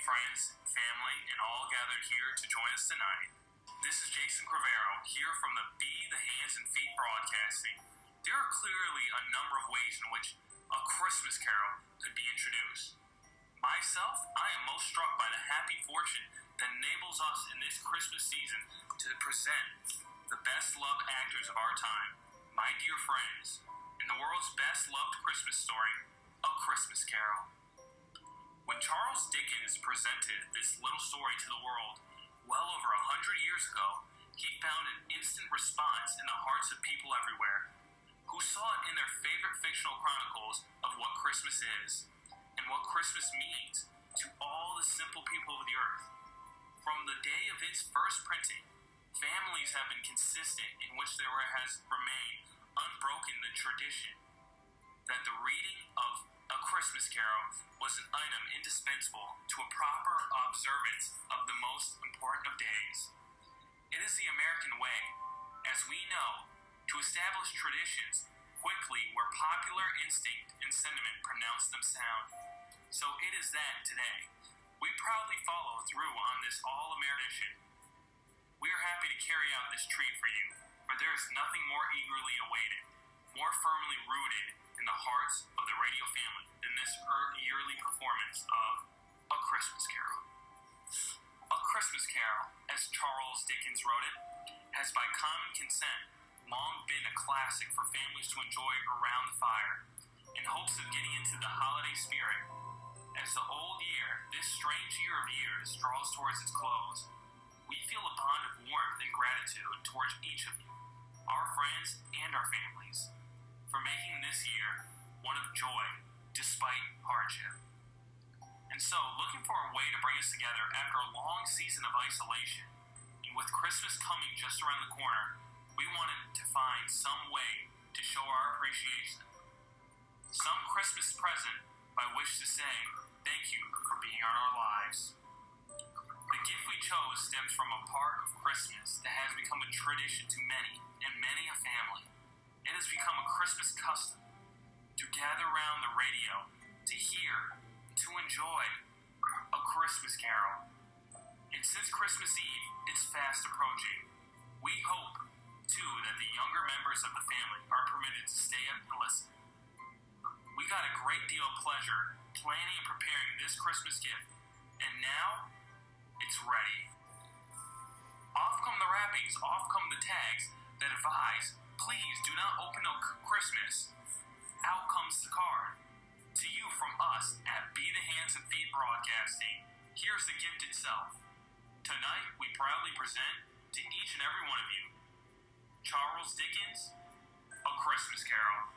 friends, family, and all gathered here to join us tonight. This is Craveiro, here from the Be the Hands and Feet Broadcasting. There are clearly a number of ways in which A Christmas Carol could be introduced. Myself, I am most struck by the happy fortune that enables us in this Christmas season to present the best-loved actors of our time, my dear friends, in the world's best-loved Christmas story, A Christmas Carol. When Charles Dickens presented this little story to the world well over 100 years ago, he found an instant response in the hearts of people everywhere who saw it in their favorite fictional chronicles of what Christmas is and what Christmas means to all the simple people of the earth. From the day of its first printing, families have been consistent in which there has remained unbroken the tradition that the reading of A Christmas Carol was an item indispensable to a proper observance of the most important of days. It is the American way, as we know, to establish traditions quickly where popular instinct and sentiment pronounce them sound. So it is that today we proudly follow through on this all-American tradition. We are happy to carry out this treat for you, for there is nothing more eagerly awaited, more firmly rooted in the hearts of the radio family than this yearly performance of A Christmas Carol. A Christmas Carol, as Charles Dickens wrote it, has by common consent long been a classic for families to enjoy around the fire, in hopes of getting into the holiday spirit. As the old year, this strange year of years, draws towards its close, we feel a bond of warmth and gratitude towards each of you, our friends and our families, for making this year one of joy despite hardship. And so, looking for a way to bring us together after a long season of isolation, and with Christmas coming just around the corner, we wanted to find some way to show our appreciation. Some Christmas present by which to say thank you for being in our lives. The gift we chose stems from a part of Christmas that has become a tradition to many, and many a family. It has become a Christmas custom to gather around the radio to hear and to enjoy A Christmas Carol. And since Christmas Eve is fast approaching, we hope, too, that the younger members of the family are permitted to stay up and listen. We got a great deal of pleasure planning and preparing this Christmas gift, and now it's ready. Off come the wrappings, off come the tags that advise, please do not open no Christmas. Out comes the card. To you from us at Be the Hands and Feet Broadcasting, here's the gift itself. Tonight, we proudly present to each and every one of you Charles Dickens' A Christmas Carol.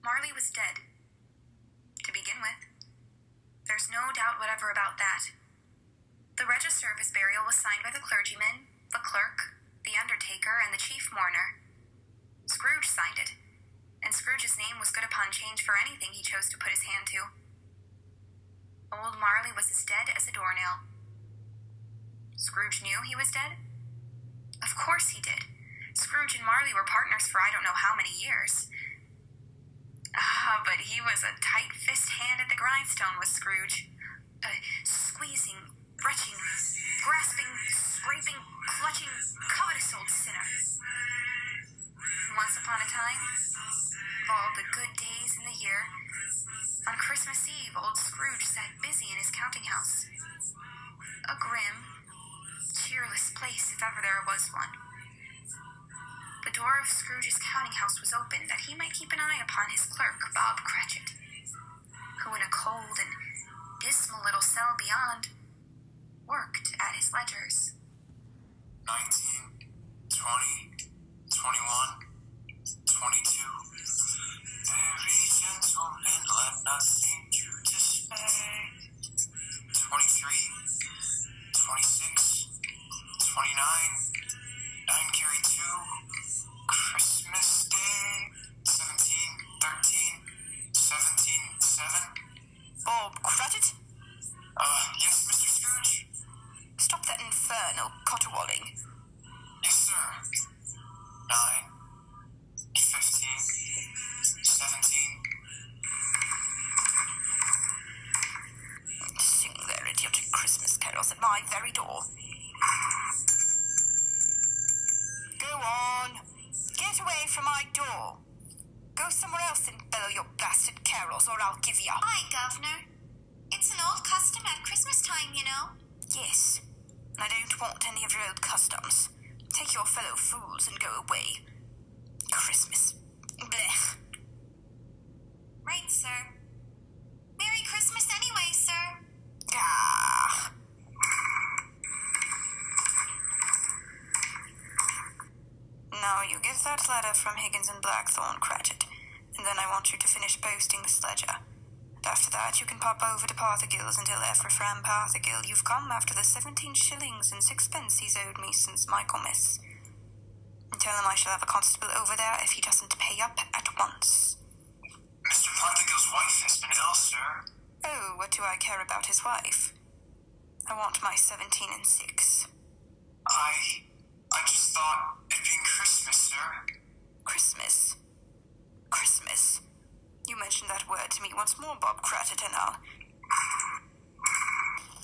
Marley was dead. To begin with. There's no doubt whatever about that. The register of his burial was signed by the clergyman, the clerk, the undertaker, and the chief mourner. Scrooge signed it, and Scrooge's name was good upon change for anything he chose to put his hand to. Old Marley was as dead as a doornail. Scrooge knew he was dead? Of course he did. Scrooge and Marley were partners for I don't know how many years. But he was a tight fist hand at the grindstone, was Scrooge. A squeezing, retching, grasping, scraping, clutching, covetous old sinner. Once upon a time, of all the good days in the year, on Christmas Eve, old Scrooge sat busy in his counting house. A grim, cheerless place, if ever there was one. The door of Scrooge's counting house was open that he might keep an eye upon his clerk, Bob Cratchit, who in a cold and dismal little cell beyond worked at his ledgers. 19, 20, 21, 22. Very gentle and let nothing you dismay. 23, 26, 29, 9 carry 2. Christmas Day, 17, 13, 17, 7. Bob Cratchit? from my door. Go somewhere else and bellow your blasted carols, or I'll give ya. Why, Governor? It's an old custom at Christmas time, you know. Yes. I don't want any of your old customs. Take your fellow fools and go away. Christmas. Blech. Right, sir. Merry Christmas anyway, sir. Ah. Now you get that letter from Higgins and Blackthorn, Cratchit, and then I want you to finish posting this ledger. And after that, you can pop over to Parthagill's and tell Ephraim Parthagill you've come after the 17 shillings and 6 he's owed me since Michaelmas. And tell him I shall have a constable over there if he doesn't pay up at once. Mr. Parthagill's wife has been ill, sir. Oh, what do I care about his wife? I want my 17 and 6. I just thought it being Christmas, sir. Christmas? Christmas? You mentioned that word to me once more, Bob Cratchit, and I'll...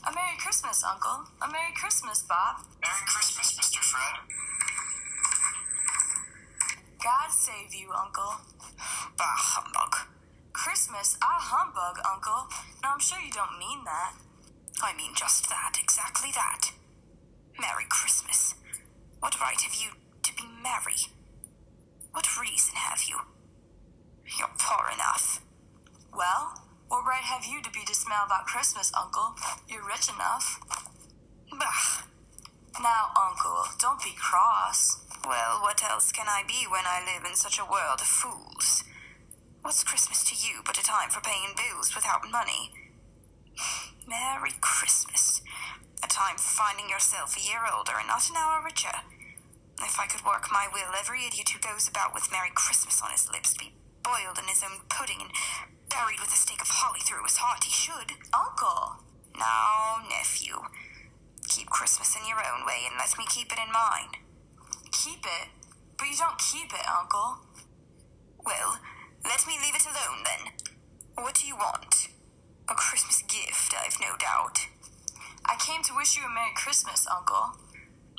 A Merry Christmas, Uncle. A Merry Christmas, Bob. Merry Christmas, Mr. Fred. God save you, Uncle. Bah, humbug. Christmas? Ah, humbug, Uncle. No, I'm sure you don't mean that. I mean just that, exactly that. Merry Christmas. What right have you to be merry? What reason have you? You're poor enough. Well, what right have you to be dismayed about Christmas, Uncle? You're rich enough. Bah. Now, Uncle, don't be cross. Well, what else can I be when I live in such a world of fools? What's Christmas to you but a time for paying bills without money? Merry Christmas. A time for finding yourself a year older and not an hour richer. If I could work my will, every idiot who goes about with Merry Christmas on his lips be boiled in his own pudding and buried with a stake of holly through his heart. He should. Uncle! Now, nephew, keep Christmas in your own way and let me keep it in mine. Keep it? But you don't keep it, Uncle. Well, let me leave it alone, then. What do you want? A Christmas gift, I've no doubt. I came to wish you a Merry Christmas, Uncle.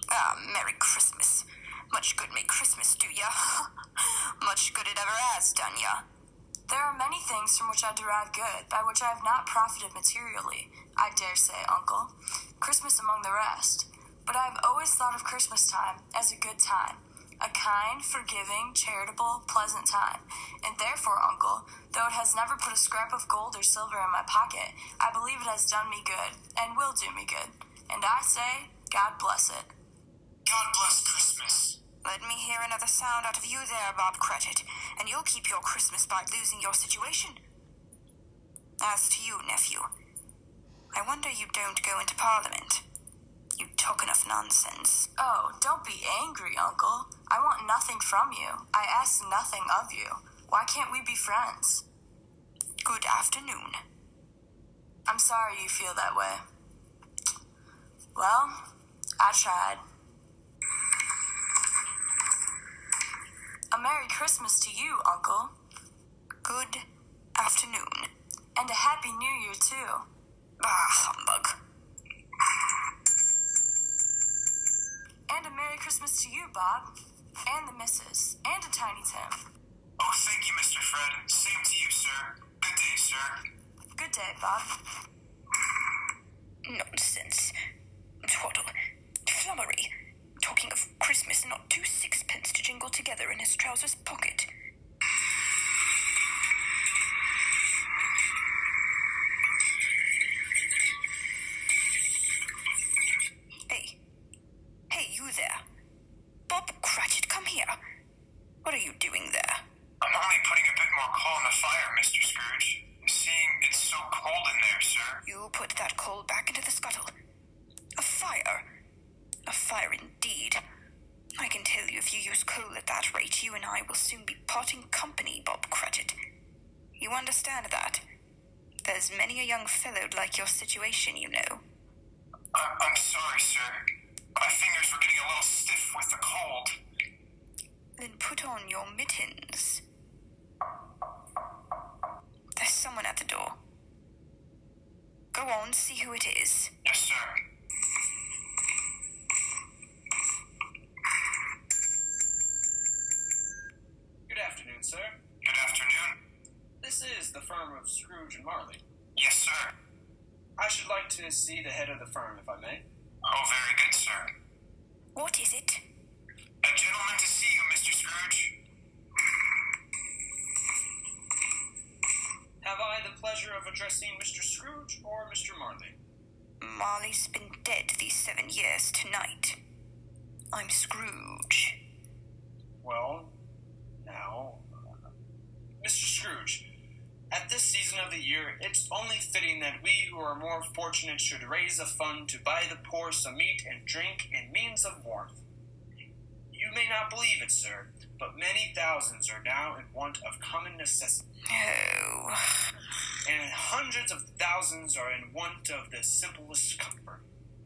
Ah, Merry Christmas. Much good may Christmas do ya. Much good it ever has done ya. There are many things from which I derive good, by which I have not profited materially, I dare say, Uncle. Christmas among the rest. But I have always thought of Christmas time as a good time. A kind, forgiving, charitable, pleasant time. And therefore, Uncle, though it has never put a scrap of gold or silver in my pocket, I believe it has done me good, and will do me good. And I say, God bless it. God bless Christmas. Let me hear another sound out of you there, Bob Cratchit, and you'll keep your Christmas by losing your situation. As to you, nephew, I wonder you don't go into Parliament. You talk enough nonsense. Oh, don't be angry, Uncle. I want nothing from you. I ask nothing of you. Why can't we be friends? Good afternoon. I'm sorry you feel that way. Well, I tried. A Merry Christmas to you, Uncle. Good afternoon. And a Happy New Year, too. Ah, humbug. And a Merry Christmas to you, Bob. And the Missus. And to Tiny Tim. Oh, thank you, Mr. Fred. Same to you, sir. Good day, sir. Good day, Bob. Nonsense. Twaddle. Flummery. Talking of Christmas and not 2 sixpence to jingle together in his trousers pocket. Hey, you there. Bob Cratchit, come here. What are you doing there? I'm only putting a bit more coal in the fire, Mr. Scrooge. Seeing it's so cold in there, sir. You put that coal back into the scuttle. A fire. A fire indeed. I can tell you if you use coal at that rate, you and I will soon be parting company, Bob Cratchit. You understand that? There's many a young fellow like your situation, you know. I'm sorry, sir. My fingers were getting a little stiff with the cold. Then put on your mittens. There's someone at the door. Go on, see who it is. Yes, sir. afternoon, sir. Good afternoon. This is the firm of Scrooge and Marley. Yes, sir. I should like to see the head of the firm, if I may. Oh, very good, sir. What is it? A gentleman to see you, Mr. Scrooge. Have I the pleasure of addressing Mr. Scrooge or Mr. Marley? Marley's been dead these 7 years tonight. I'm Scrooge. Well, now, Mr. Scrooge, at this season of the year, it's only fitting that we who are more fortunate should raise a fund to buy the poor some meat and drink and means of warmth. You may not believe it, sir, but many thousands are now in want of common necessity. Oh. And hundreds of thousands are in want of the simplest comfort.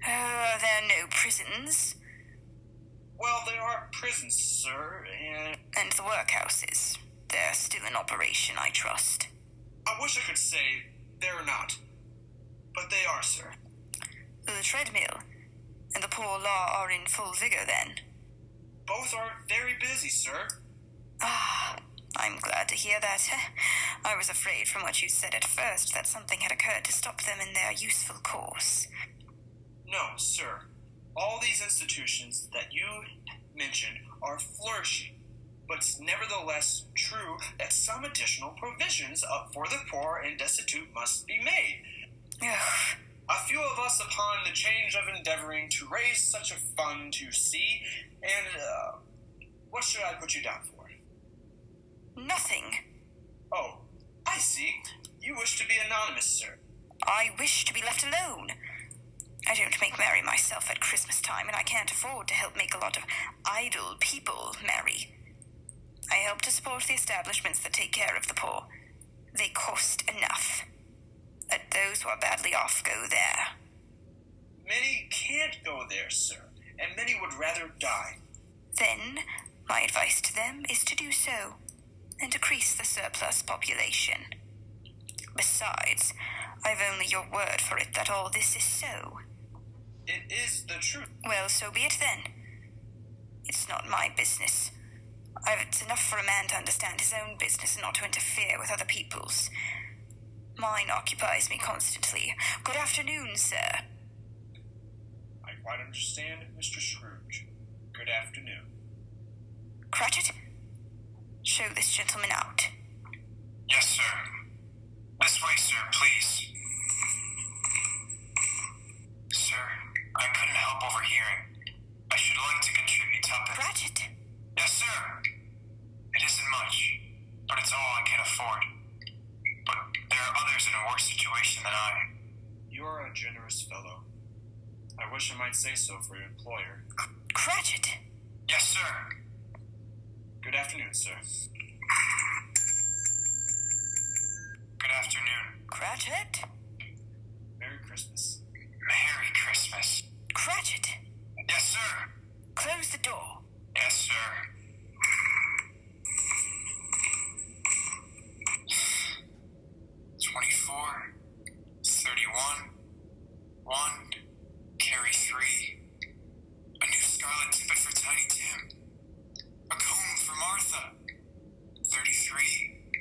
Are there no prisons? Well, there are prisons, sir, And the workhouses. They're still in operation, I trust. I wish I could say they're not. But they are, sir. The treadmill and the poor law are in full vigor, then? Both are very busy, sir. Ah, I'm glad to hear that. I was afraid from what you said at first that something had occurred to stop them in their useful course. No, sir. All these institutions that you mentioned are flourishing, but it's nevertheless true that some additional provisions for the poor and destitute must be made. Ugh. A few of us upon the change of endeavoring to raise such a fund to see, and, what should I put you down for? Nothing. Oh, I see. You wish to be anonymous, sir. I wish to be left alone. I don't make merry myself at Christmas time, and I can't afford to help make a lot of idle people merry. I help to support the establishments that take care of the poor. They cost enough. Let those who are badly off go there. Many can't go there, sir, and many would rather die. Then, my advice to them is to do so, and decrease the surplus population. Besides, I've only your word for it that all this is so. It is the truth. Well, so be it then. It's not my business. It's enough for a man to understand his own business and not to interfere with other people's. Mine occupies me constantly. Good afternoon, sir. I quite understand, Mr. Scrooge. Good afternoon. Cratchit, show this gentleman out. Yes, sir. This way, sir, please. Sir, I couldn't help overhearing. I should like to contribute tuppence. Cratchit. Yes, sir. It isn't much, but it's all I can afford. But there are others in a worse situation than I. You're a generous fellow. I wish I might say so for your employer. Cratchit. Yes, sir. Good afternoon, sir. Good afternoon. Cratchit. Merry Christmas. Merry Christmas. Cratchit. Yes, sir. Close the door. Yes, sir. $24, $31, 1, carry 3, a new scarlet tippet for Tiny Tim, a comb for Martha, 33,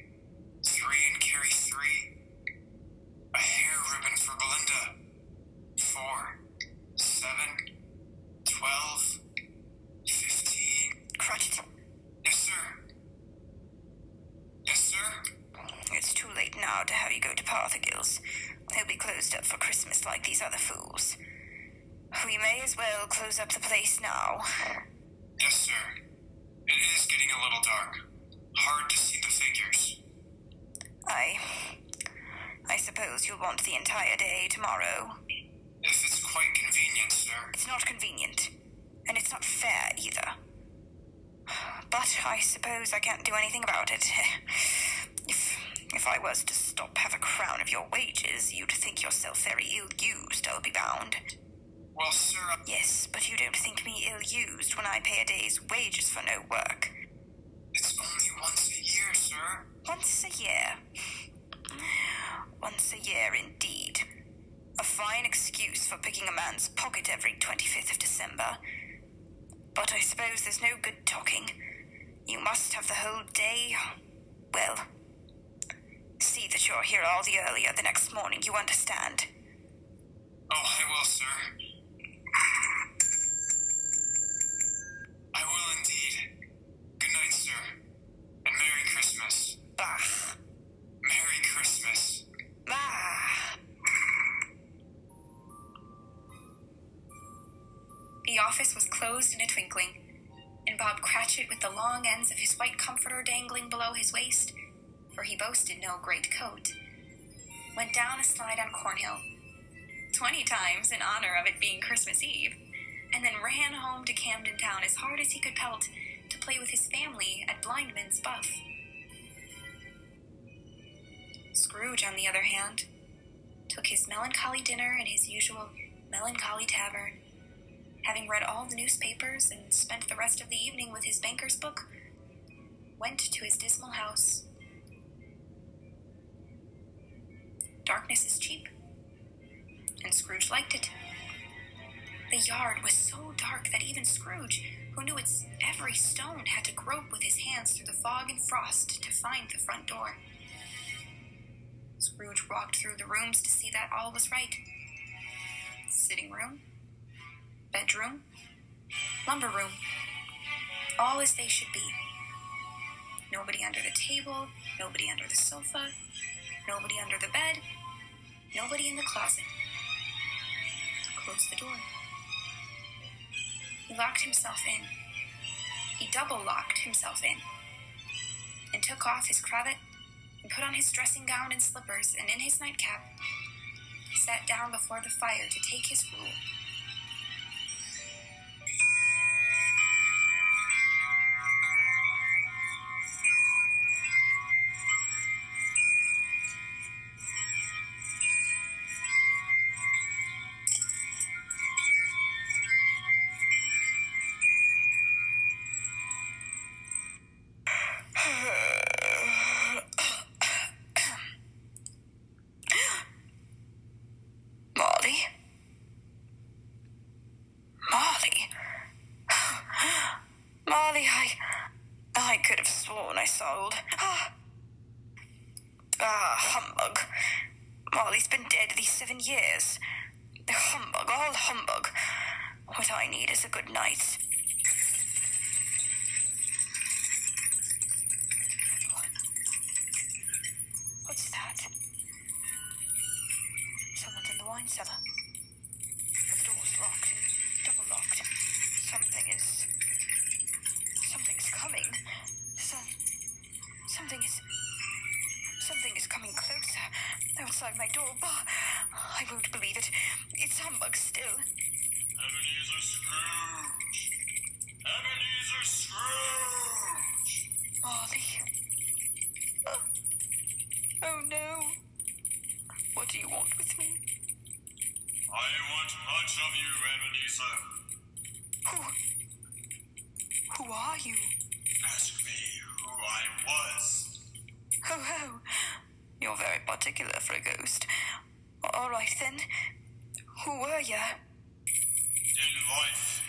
3 and carry 3, a hair ribbon for Belinda, 4, 7, 12, 15. Cratchit. Yes, sir. Yes, sir. It's too late now to have you go to Parthagil's. They'll be closed up for Christmas like these other fools. We may as well close up the place now. Yes, sir. It is getting a little dark. Hard to see the figures. I suppose you'll want the entire day tomorrow. If it's quite convenient, sir. It's not convenient, and it's not fair either. But I suppose I can't do anything about it. If I was to stop half a crown of your wages, you'd think yourself very ill-used, I'll be bound. Well, sir, Yes, but you don't think me ill-used when I pay a day's wages for no work. it's only once a year, sir. Once a year. Once a year, indeed. A fine excuse for picking a man's pocket every 25th of December. But I suppose there's no good talking. You must have the whole day. Well, see that you're here all the earlier the next morning, you understand? Oh, I will, sir. I will indeed. Good night, sir. And Merry Christmas. Bah. Merry Christmas. Bah. The office was closed in a twinkling, and Bob Cratchit, with the long ends of his white comforter dangling below his waist, for he boasted no great coat, went down a slide on Cornhill 20 times in honor of it being Christmas Eve, and then ran home to Camden Town as hard as he could pelt to play with his family at Blindman's Buff. Scrooge, on the other hand, took his melancholy dinner in his usual melancholy tavern. Having read all the newspapers and spent the rest of the evening with his banker's book, went to his dismal house. Darkness is cheap, and Scrooge liked it. The yard was so dark that even Scrooge, who knew its every stone, had to grope with his hands through the fog and frost to find the front door. Scrooge walked through the rooms to see that all was right. Sitting room, bedroom, lumber room, all as they should be. Nobody under the table, nobody under the sofa, nobody under the bed, nobody in the closet. Closed the door. He locked himself in. He double-locked himself in, and took off his cravat and put on his dressing gown and slippers, and in his nightcap, sat down before the fire to take his rule. Marley, I could have sworn I saw old... humbug. Marley's been dead these 7 years. Humbug, all humbug. What I need is a good night. What's that? Someone's in the wine cellar. The door's locked and double-locked. Something's coming. Something is coming closer. Outside my door. Bah! I won't believe it. It's humbug still. Ebenezer Scrooge! Ebenezer Scrooge! Marley. Oh no. What do you want with me? I want much of you, Ebenezer. Who are you? Ask me who I was. Oh, you're very particular for a ghost. All right, then. Who were you? In life,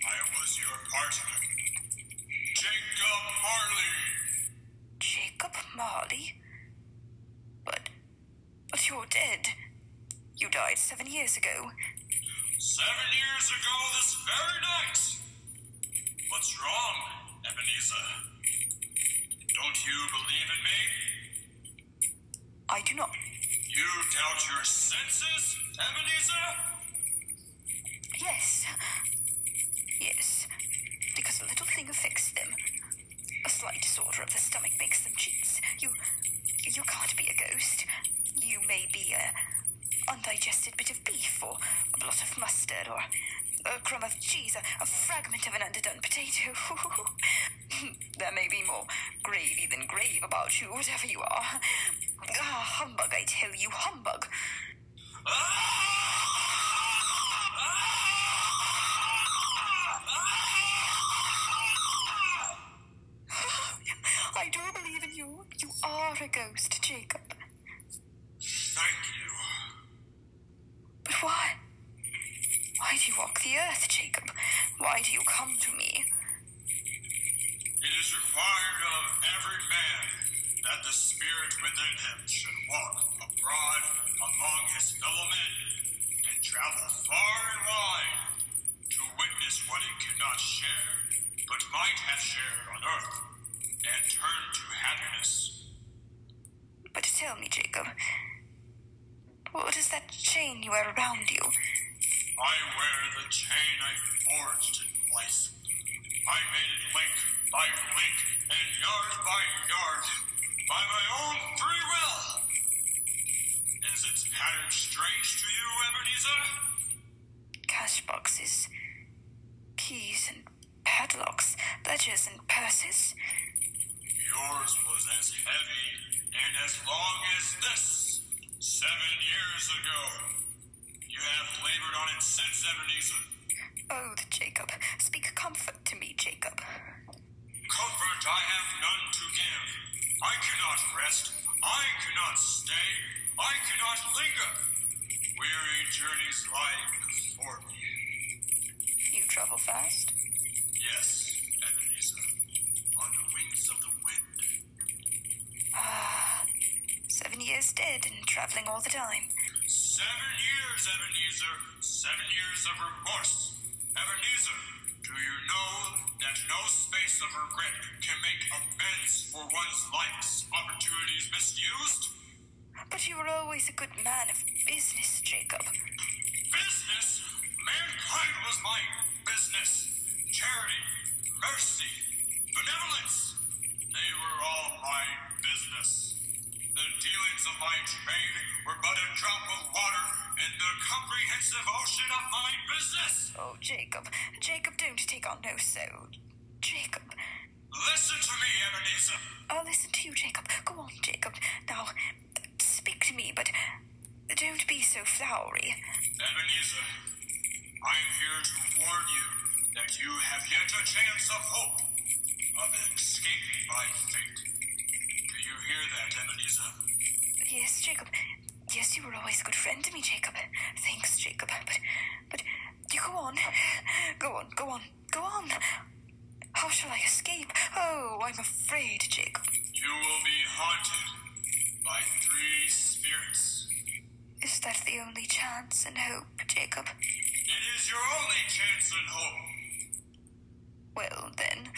I was your partner, Jacob Marley. Jacob Marley? But you're dead. You died 7 years ago. 7 years ago this very night. What's wrong, Ebenezer? Don't you believe in me? I do not. You doubt your senses, Ebenezer? Yes, because a little thing affects them. A slight disorder of the stomach makes them cheats. You can't be a ghost. You may be a undigested bit of beef, or a blot of mustard, or a crumb of cheese, a fragment of an underdone potato. There may be more gravy than grave about you, whatever you are. Humbug, I tell you, humbug. I do believe in you. You are a ghost, Jacob. Thank you. But why? Why do you walk the earth, Jacob? Why do you come to me? It is is required of every man that the spirit within him should walk abroad among his fellow men and travel far and wide to witness what it cannot share, but might have shared on earth, and turn to happiness. But tell me, Jacob, what is that chain you wear around you? I wear the chain I forged in place. I made it link by link and yard by yard by my own free will. Is its pattern strange to you, Ebenezer? Cash boxes, keys and padlocks, ledgers and purses. Yours was as heavy and as long as this 7 years ago. You have labored on it since, Ebenezer. Oh, Jacob, speak comfort to me, Jacob. Comfort I have none to give. I cannot rest. I cannot stay. I cannot linger. Weary journeys lie before me. You travel fast? Yes, Ebenezer, on the wings of the wind. 7 years dead and traveling all the time. 7 years, Ebenezer. 7 years of remorse. Ebenezer, do you know that no space of regret can make amends for one's life's opportunities misused? But you were always a good man of business, Jacob. Business? Mankind was my business. Charity, mercy, benevolence. They were all my business. The dealings of my trade were but a drop of water in the comprehensive ocean of my business. Oh, Jacob, don't take on no so. Jacob. Listen to me, Ebenezer. I'll listen to you, Jacob. Go on, Jacob. Now, speak to me, but don't be so flowery. Ebenezer, I'm here to warn you that you have yet a chance of hope of escaping my fate. Do you hear that, Ebenezer? Yes, Jacob. Yes, you were always a good friend to me, Jacob. Thanks, Jacob. But you go on. Go on. How shall I escape? Oh, I'm afraid, Jacob. You will be haunted by 3 spirits. Is that the only chance and hope, Jacob? It is your only chance and hope. Well, then,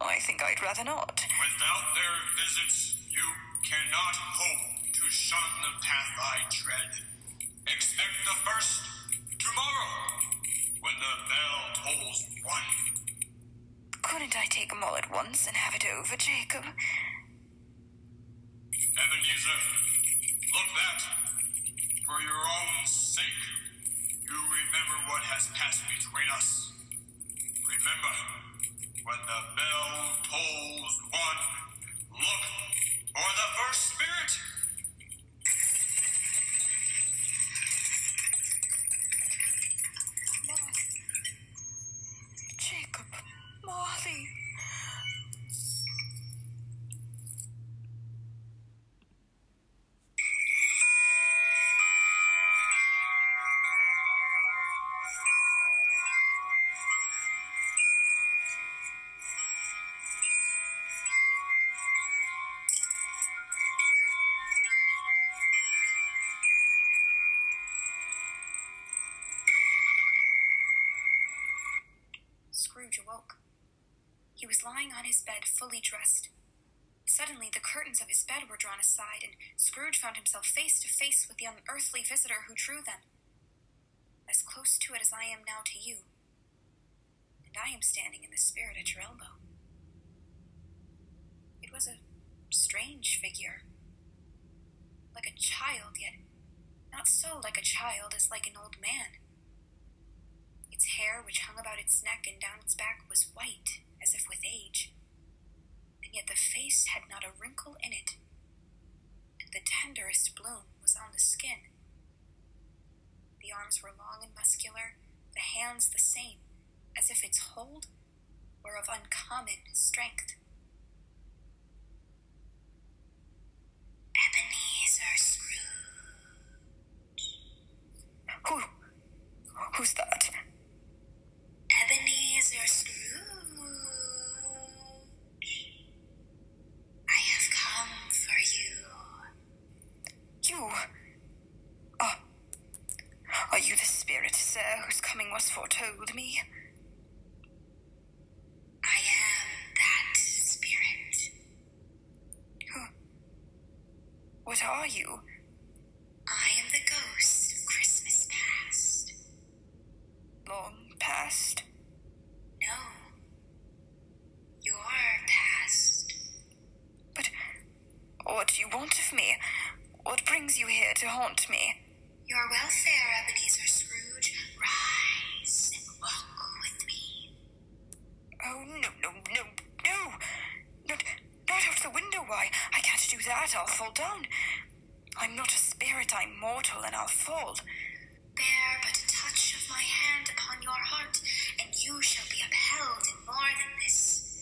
I think I'd rather not. Without their visits, you cannot hope to shun the path I tread. Expect the first tomorrow, when the bell tolls 1. Couldn't I take 'em all at once and have it over, Jacob? Ebenezer, look that, for your own sake, you remember what has passed between us. Remember, when the bell tolls 1, look for the first spirit. Jacob, Marley. Scrooge awoke. He was lying on his bed, fully dressed. Suddenly, the curtains of his bed were drawn aside, and Scrooge found himself face to face with the unearthly visitor who drew them. As close to it as I am now to you. And I am standing in the spirit at your elbow. It was a strange figure. Like a child, yet not so like a child as like an old man. Its hair, which hung about its neck and down its back, was white, as if with age. And yet the face had not a wrinkle in it, and the tenderest bloom was on the skin. The arms were long and muscular, the hands the same, as if its hold were of uncommon strength. Ebenezer Scrooge. Who's that? Ebenezer Scrooge. has foretold me. I am that spirit. What are you? I am the ghost of Christmas past. Long past? No. Your past. But what do you want of me? What brings you here to haunt me? Your welfare, Ebenezer Scrooge. Rise and walk with me. Oh, no. Not out the window, why? I can't do that, I'll fall down. I'm not a spirit, I'm mortal, and I'll fall. Bear but a touch of my hand upon your heart, and you shall be upheld in more than this.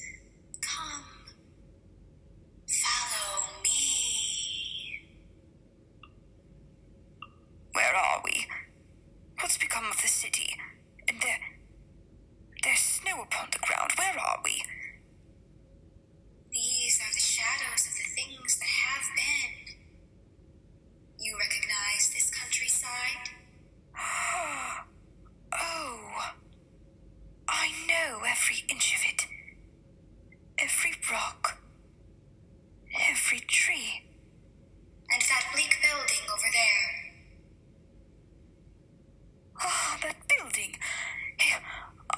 Come. Follow me. Where are we? What's become of the city? And there's snow upon the ground. Where are we? These are the shadows of the things that have been. You recognize this countryside? Oh, I know every inch of it. Every rock. Every tree. And that bleak building over there. Ah, that building.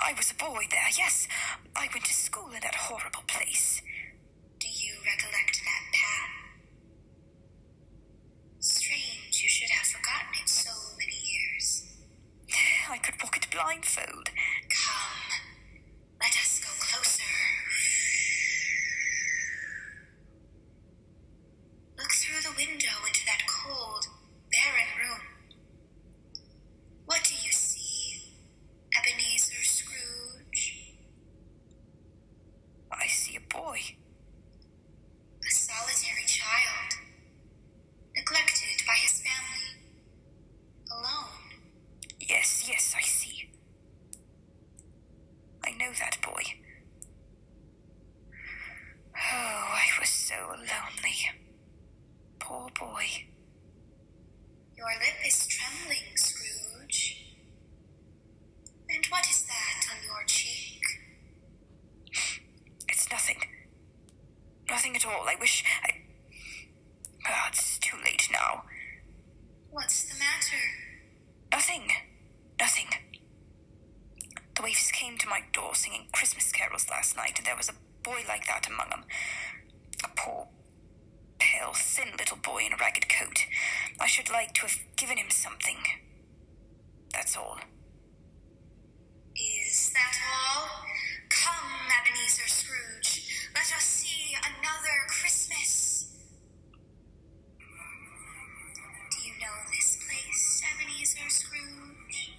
I was a boy there, yes. I went to school in that horrible place. Do you recollect that path? Strange, you should have forgotten it so many years. I could walk it blindfold. Come, let us go closer. Look through the window into that cold, barren room. What do you see, Ebenezer Scrooge? I see a boy. A solitary child, neglected by his family, alone. Yes, I see. I know that boy. Oh, I was so lonely. Poor boy. Your lip is trembling, Scrooge. And what is that on your cheek? It's nothing. Nothing at all. I wish I... Oh, it's too late now. What's the matter? Nothing. The waifs came to my door singing Christmas carols last night, and there was a boy like that among them. A poor, pale, thin little boy in a ragged coat. I should like to have given him something. That's all. Is that all? Come, Ebenezer Scrooge. Let us see another Christmas. Do you know this place, Ebenezer Scrooge?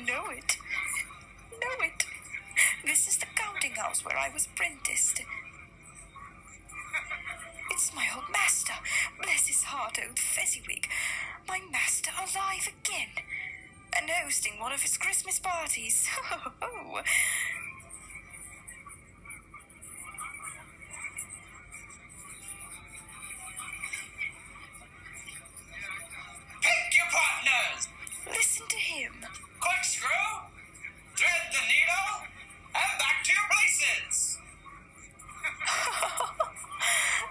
Know it. This is the counting house where I was apprenticed. It's my old master. Bless his heart, old Fezziwig. My master alive again. And hosting one of his Christmas parties. Oh. Pick your partners! Listen to him. Corkscrew, thread the needle, and back to your places!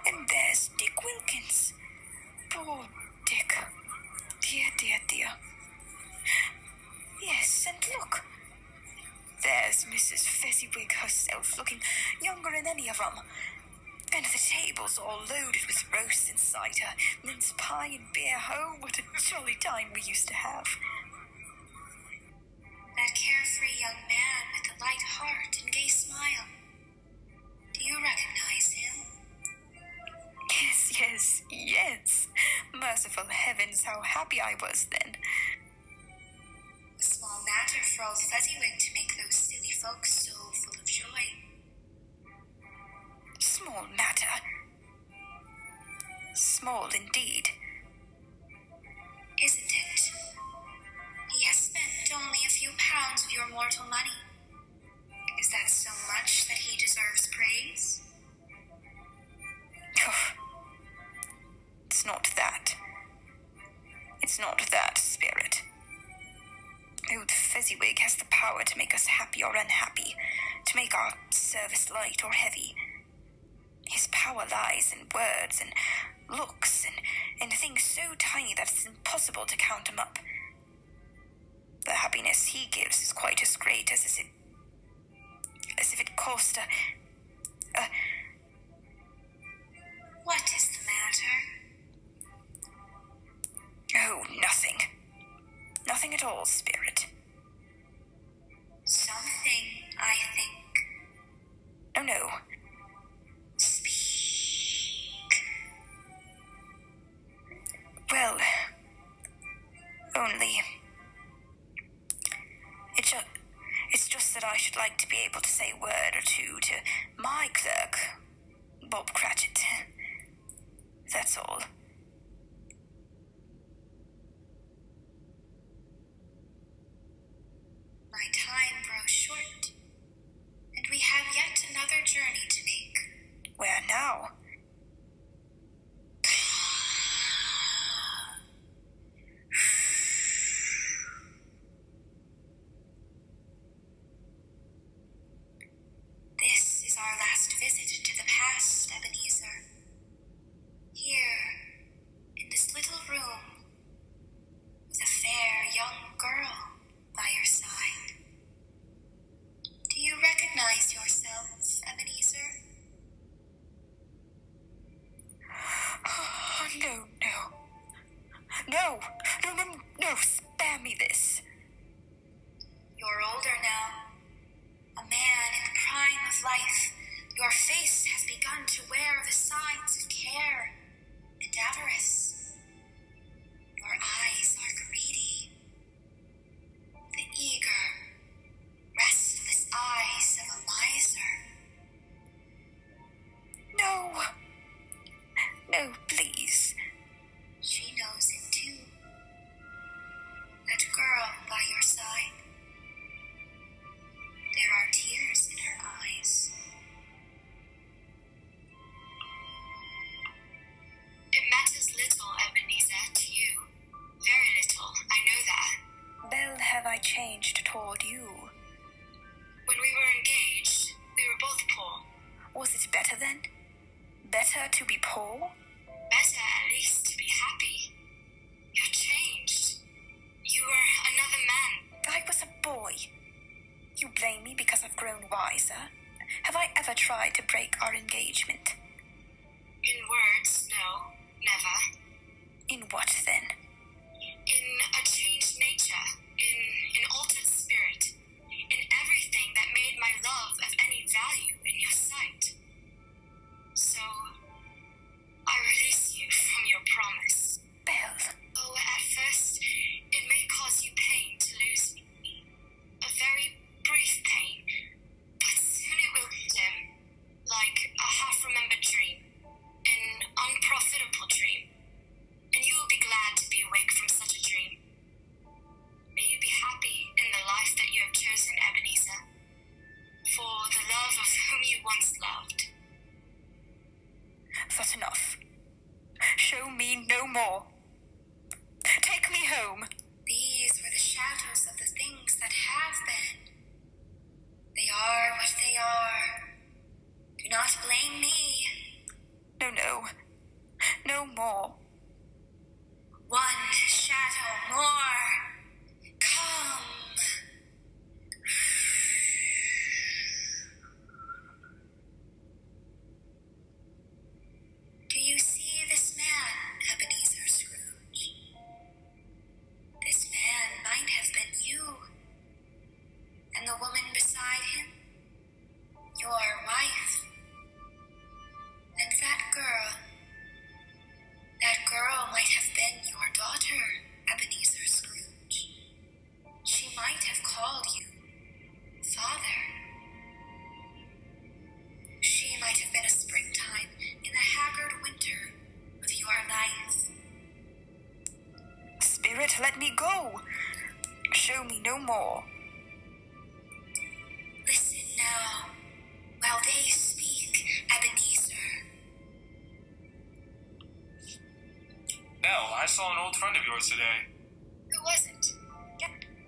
And there's Dick Wilkins. Poor Dick. Dear. Yes, and look. There's Mrs. Fezziwig herself, looking younger than any of them. And the table's all loaded with roasts and cider, mince pie and beer. Oh, what a jolly time we used to have. That carefree young man with the light heart and gay smile. Do you recognize him? Yes. Merciful heavens, how happy I was then. A small matter for old Fezziwig to make those silly folks so full of joy. Small matter. Small indeed. Isn't it? He has spent only a few pounds of your mortal money. Is that so much that he deserves praise? Oh, it's not that. It's not that, Spirit. Old Fezziwig has the power to make us happy or unhappy, to make our service light or heavy. His power lies in words and looks and in things so tiny that it's impossible to count them up. The happiness he gives is quite as great as if it cost a... What is the matter? Oh, nothing. Nothing at all, Spirit. Something, I think. Oh, no. Speak. Well, only... It's just that I should like to be able to say a word or two to my clerk, Bob Cratchit. That's all. My time grows short, and we have yet another journey to make. Where now? This is our last visit to the past, Ebenezer. Here, in this little room, with a fair young girl by your side. Do you recognize yourself, Ebenezer? Oh, no, spare me this. You're older now, a man in the prime of life. Your face has begun to wear the signs of care and avarice. Your eyes are greedy, the eager, restless eyes of a miser. No, please. She knows it too. That girl by your side. There are tears in her eyes. It matters little, Ebenezer, to you. Very little, I know that. Belle, have I changed toward you? When we were engaged, we were both poor. Was it better then? Better to be poor? Better, at least, to be happy. You're changed. You were another man. I was a boy. You blame me because I've grown wiser? Have I ever tried to break our engagement? In words, no, never. In what then? In a changed nature, in an altered spirit, in everything that made my love of any value in your sight. So, I release you from your promise. Belle. Oh, at first, it may cause you pain to lose me. A very brief pain, but soon it will dim, like a half-remembered dream, an unprofitable dream. And you will be glad to be awake from such a dream. May you be happy in the life that you have chosen, Ebenezer, for the love of whom you once loved. That's enough. Show me no more. Take me home. These were the shadows of the things that have been. They are what they are. Do not blame me. No more. One shadow more. Come. Do you see this man, Ebenezer Scrooge? This man might have been you. And the woman beside him, your wife. And that girl might have been your daughter, Ebenezer Scrooge. She might have called you Father. She might have been a springtime in the haggard winter of your life. Spirit, let me go. Show me no more. Listen now, while they speak, Ebenezer. Belle, I saw an old friend of yours today. Who was it?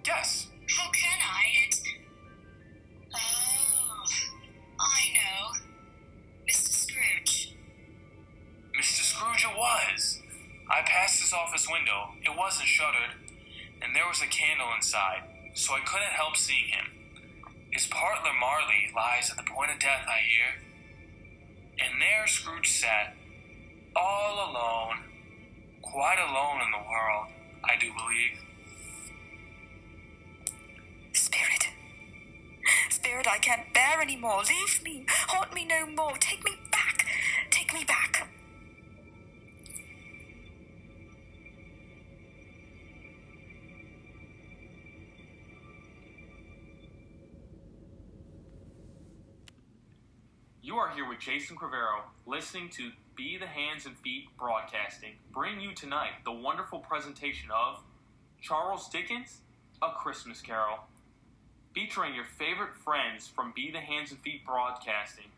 Yes. How can I? Oh, I know. Mr. Scrooge. Mr. Scrooge it was. I passed his office window. It wasn't shuttered, and there was a candle inside, so I couldn't help seeing him. His partner Marley lies at the point of death, I hear. And there Scrooge sat, all alone, quite alone in the world, I do believe. Spirit, I can't bear any more. Leave me. Haunt me no more. Take me back. Take me back. You are here with Jason Craveiro, listening to Be the Hands and Feet Broadcasting, bringing you tonight the wonderful presentation of Charles Dickens, A Christmas Carol. Featuring your favorite friends from Be the Hands and Feet Broadcasting,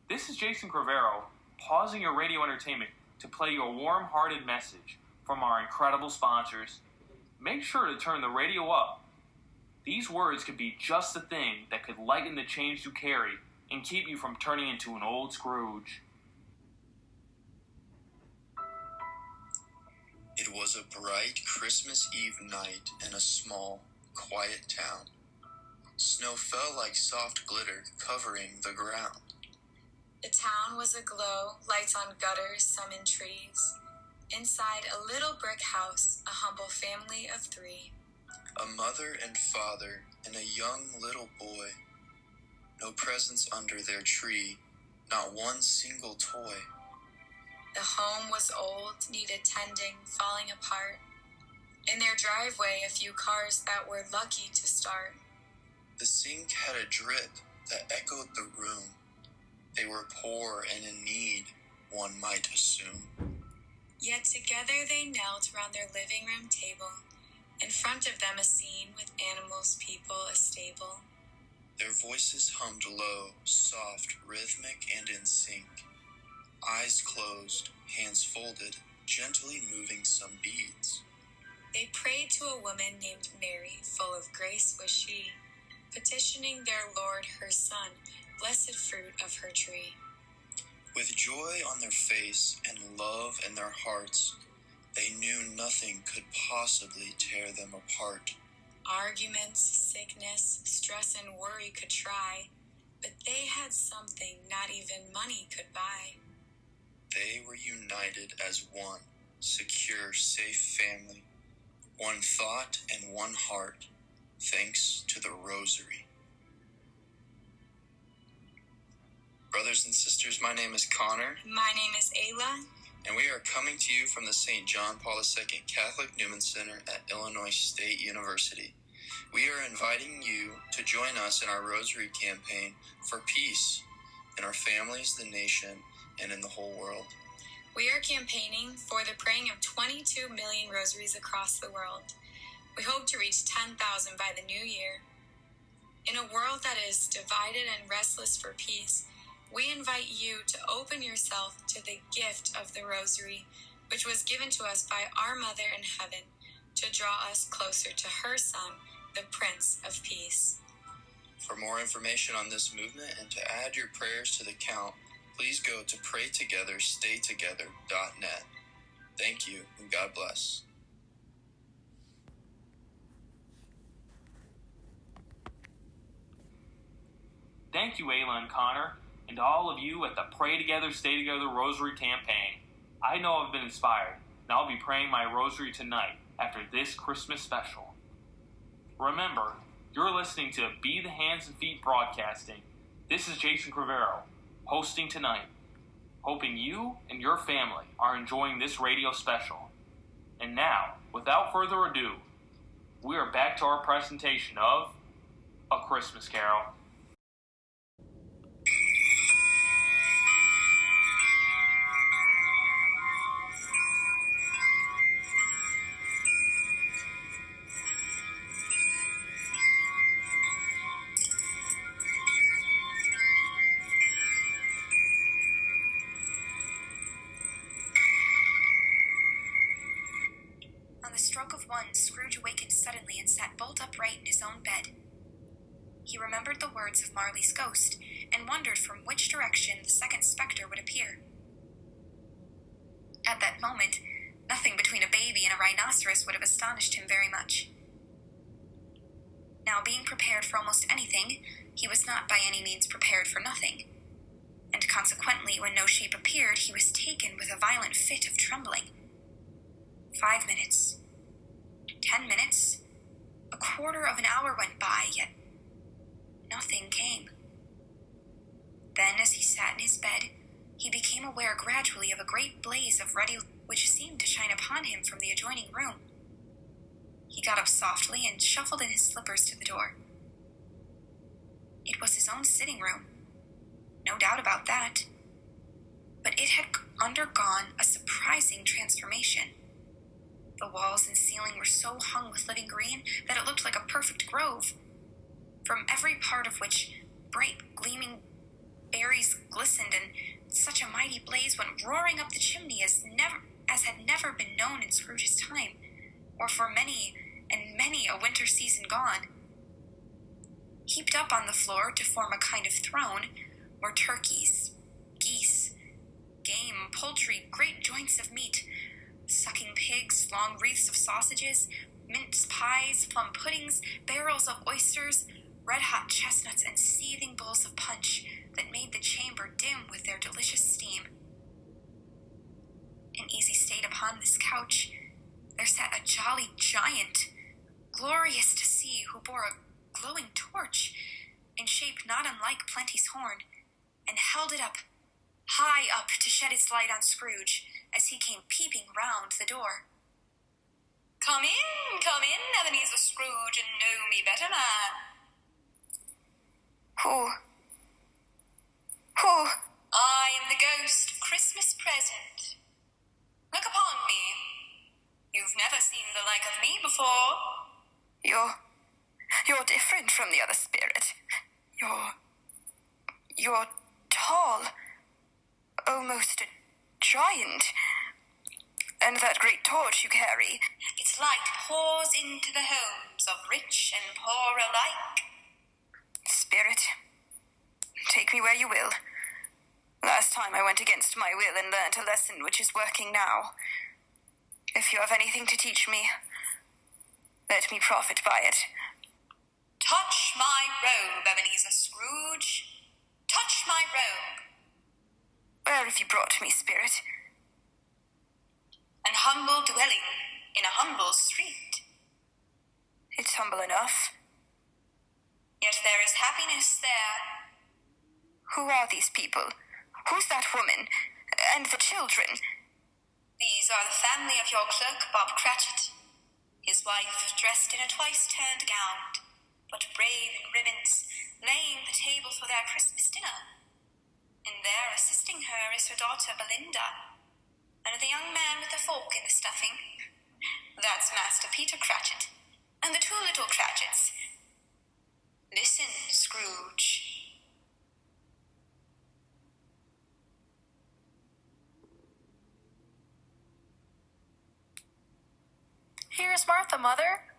this is Jason Craveiro, pausing your radio entertainment to play you a warm-hearted message from our incredible sponsors. Make sure to turn the radio up. These words could be just the thing that could lighten the chains you carry and keep you from turning into an old Scrooge. It was a bright Christmas Eve night in a small, quiet town. Snow fell like soft glitter, covering the ground. The town was aglow, lights on gutters, some in trees. Inside a little brick house, a humble family of 3. A mother and father and a young little boy. No presents under their tree, not one single toy. The home was old, needed tending, falling apart. In their driveway, a few cars that were lucky to start. The sink had a drip that echoed the room. They were poor and in need, one might assume. Yet together they knelt round their living room table. In front of them a scene with animals, people, a stable. Their voices hummed low, soft, rhythmic, and in sync. Eyes closed, hands folded, gently moving some beads. They prayed to a woman named Mary, full of grace was she, petitioning their Lord, her Son, blessed fruit of her tree. With joy on their face and love in their hearts, they knew nothing could possibly tear them apart. Arguments, sickness, stress, and worry could try, but they had something not even money could buy. They were united as one, secure, safe family, one thought and one heart, thanks to the rosary. Brothers and sisters, my name is Connor. My name is Ayla. And we are coming to you from the St. John Paul II Catholic Newman Center at Illinois State University. We are inviting you to join us in our Rosary campaign for peace in our families, the nation, and in the whole world. We are campaigning for the praying of 22 million rosaries across the world. We hope to reach 10,000 by the new year. In a world that is divided and restless for peace, we invite you to open yourself to the gift of the rosary, which was given to us by our Mother in heaven to draw us closer to her Son, the Prince of Peace. For more information on this movement and to add your prayers to the count, please go to praytogetherstaytogether.net. Thank you, and God bless. Thank you, Ayla and Connor, and to all of you at the Pray Together, Stay Together Rosary campaign. I know I've been inspired, and I'll be praying my rosary tonight after this Christmas special. Remember, you're listening to Be the Hands and Feet Broadcasting. This is Jason Craveiro, hosting tonight, hoping you and your family are enjoying this radio special. And now, without further ado, we are back to our presentation of A Christmas Carol. one, Scrooge awakened suddenly and sat bolt upright in his own bed. He remembered the words of Marley's ghost, and wondered from which direction the second spectre would appear. At that moment, nothing between a baby and a rhinoceros would have astonished him very much. Now, being prepared for almost anything, he was not by any means prepared for nothing, and consequently, when no shape appeared, he was taken with a violent fit of trembling. 5 minutes, 10 minutes, a quarter of an hour went by, yet nothing came. Then, as he sat in his bed, he became aware gradually of a great blaze of ruddy which seemed to shine upon him from the adjoining room. He got up softly and shuffled in his slippers to the door. It was his own sitting room, no doubt about that, but it had undergone a surprising transformation. The walls and ceiling were so hung with living green that it looked like a perfect grove, from every part of which bright gleaming berries glistened, and such a mighty blaze went roaring up the chimney as had never been known in Scrooge's time, or for many and many a winter season gone. Heaped up on the floor to form a kind of throne were turkeys, geese, game, poultry, great joints of meat, sucking pigs, long wreaths of sausages, mince pies, plum puddings, barrels of oysters, red-hot chestnuts, and seething bowls of punch that made the chamber dim with their delicious steam. In easy state upon this couch, there sat a jolly giant, glorious to see, who bore a glowing torch, in shape not unlike Plenty's horn, and held it up, high up, to shed its light on Scrooge, as he came peeping round the door. Come in, Ebenezer Scrooge, and know me better, man. Who? I am the ghost of Christmas present. Look upon me. You've never seen the like of me before. You're different from the other spirit. You're tall, almost a giant. And that great torch you carry, its light pours into the homes of rich and poor alike. Spirit, take me where you will. Last time I went against my will and learnt a lesson which is working now. If you have anything to teach me, let me profit by it. Touch my robe, Ebenezer Scrooge. Touch my robe. Where have you brought me, spirit? An humble dwelling in a humble street. It's humble enough. Yet there is happiness there. Who are these people? Who's that woman? And the children? These are the family of your clerk, Bob Cratchit. His wife, dressed in a twice-turned gown, but brave in ribbons, laying the table for their Christmas dinner. And there, assisting her, is her daughter, Belinda, and the young man with the fork in the stuffing. That's Master Peter Cratchit, and the two little Cratchits. Listen, Scrooge. Here's Martha, Mother.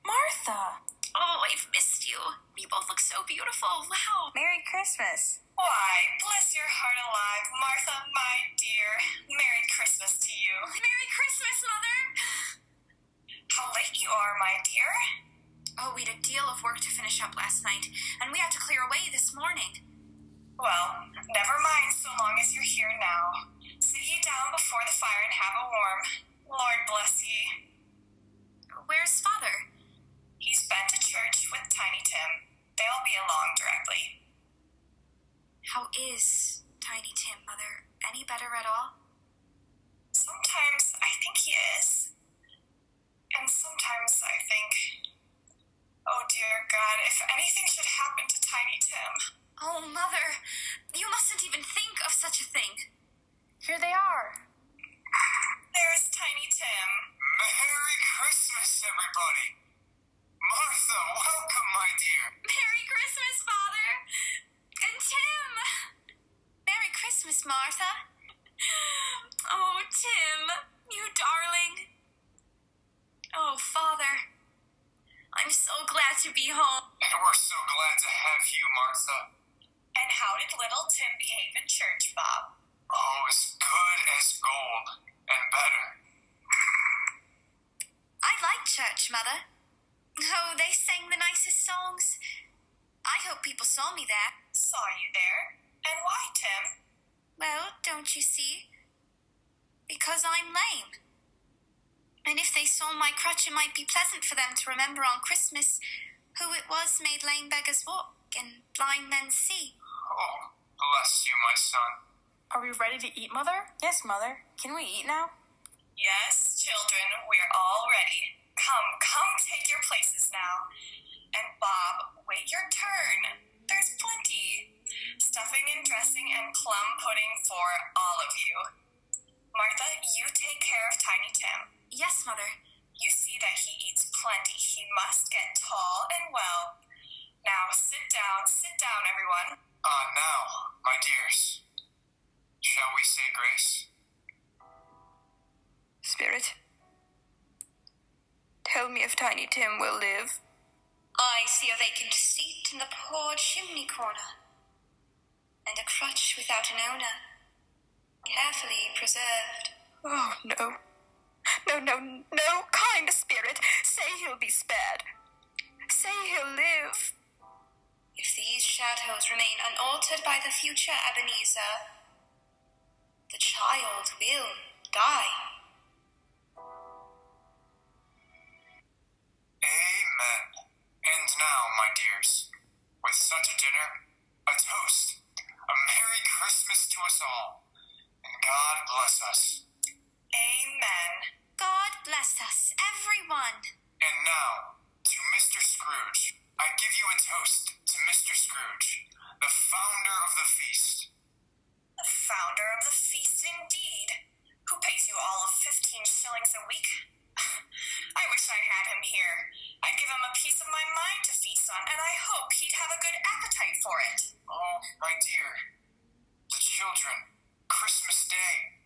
Martha! Oh, I've missed you. You both look so beautiful. Wow. Merry Christmas. Why, bless your heart alive, Martha, my dear. Merry Christmas to you. Merry Christmas, Mother! How late you are, my dear. Oh, we'd a deal of work to finish up last night, and we had to clear away this morning. Well, never mind so long as you're here now. Sit ye down before the fire and have a warm. Lord bless ye. Where's Father? He's been to church with Tiny Tim. They'll be along directly. How is Tiny Tim, Mother? Any better at all? Sometimes I think he is. And sometimes I think, oh dear God, if anything should happen to Tiny Tim. Oh, Mother, you mustn't even think of such a thing. Here they are. There's Tiny Tim. Merry Christmas, everybody! Martha, welcome, my dear! Merry Christmas, Father! And Tim! Merry Christmas, Martha! Oh, Tim, you darling! Oh, Father, I'm so glad to be home. And we're so glad to have you, Martha. And how did little Tim behave in church, Bob? Oh, as good as gold, and better. I like church, Mother. Oh, they sang the nicest songs. I hope people saw me there. Saw you there? And why, Tim? Well, don't you see? Because I'm lame. And if they saw my crutch, it might be pleasant for them to remember on Christmas who it was made lame beggars walk and blind men see. Oh, bless you, my son. Are we ready to eat, Mother? Yes, Mother. Can we eat now? Yes, children, we're all ready. Come, take your places now. And Bob, wait your turn. There's plenty. Stuffing and dressing and plum pudding for all of you. Martha, you take care of Tiny Tim. Yes, Mother. You see that he eats plenty. He must get tall and well. Now, sit down, everyone. Now, my dears, shall we say grace? Spirit, tell me if Tiny Tim will live. I see a vacant seat in the poor chimney corner, and a crutch without an owner, carefully preserved. Oh, no. No, kind spirit, say he'll be spared. Say he'll live. If these shadows remain unaltered by the future Ebenezer, the child will die. Amen. And now, my dears, with such a dinner, a toast, a Merry Christmas to us all, and God bless us. Amen. God bless us, everyone. And now, to Mr. Scrooge, I give you a toast to Mr. Scrooge, the founder of the feast. The founder of the feast, indeed. Who pays you all of 15 shillings a week? I wish I had him here. I'd give him a piece of my mind to feast on, and I hope he'd have a good appetite for it. Oh, my dear, the children, Christmas Day.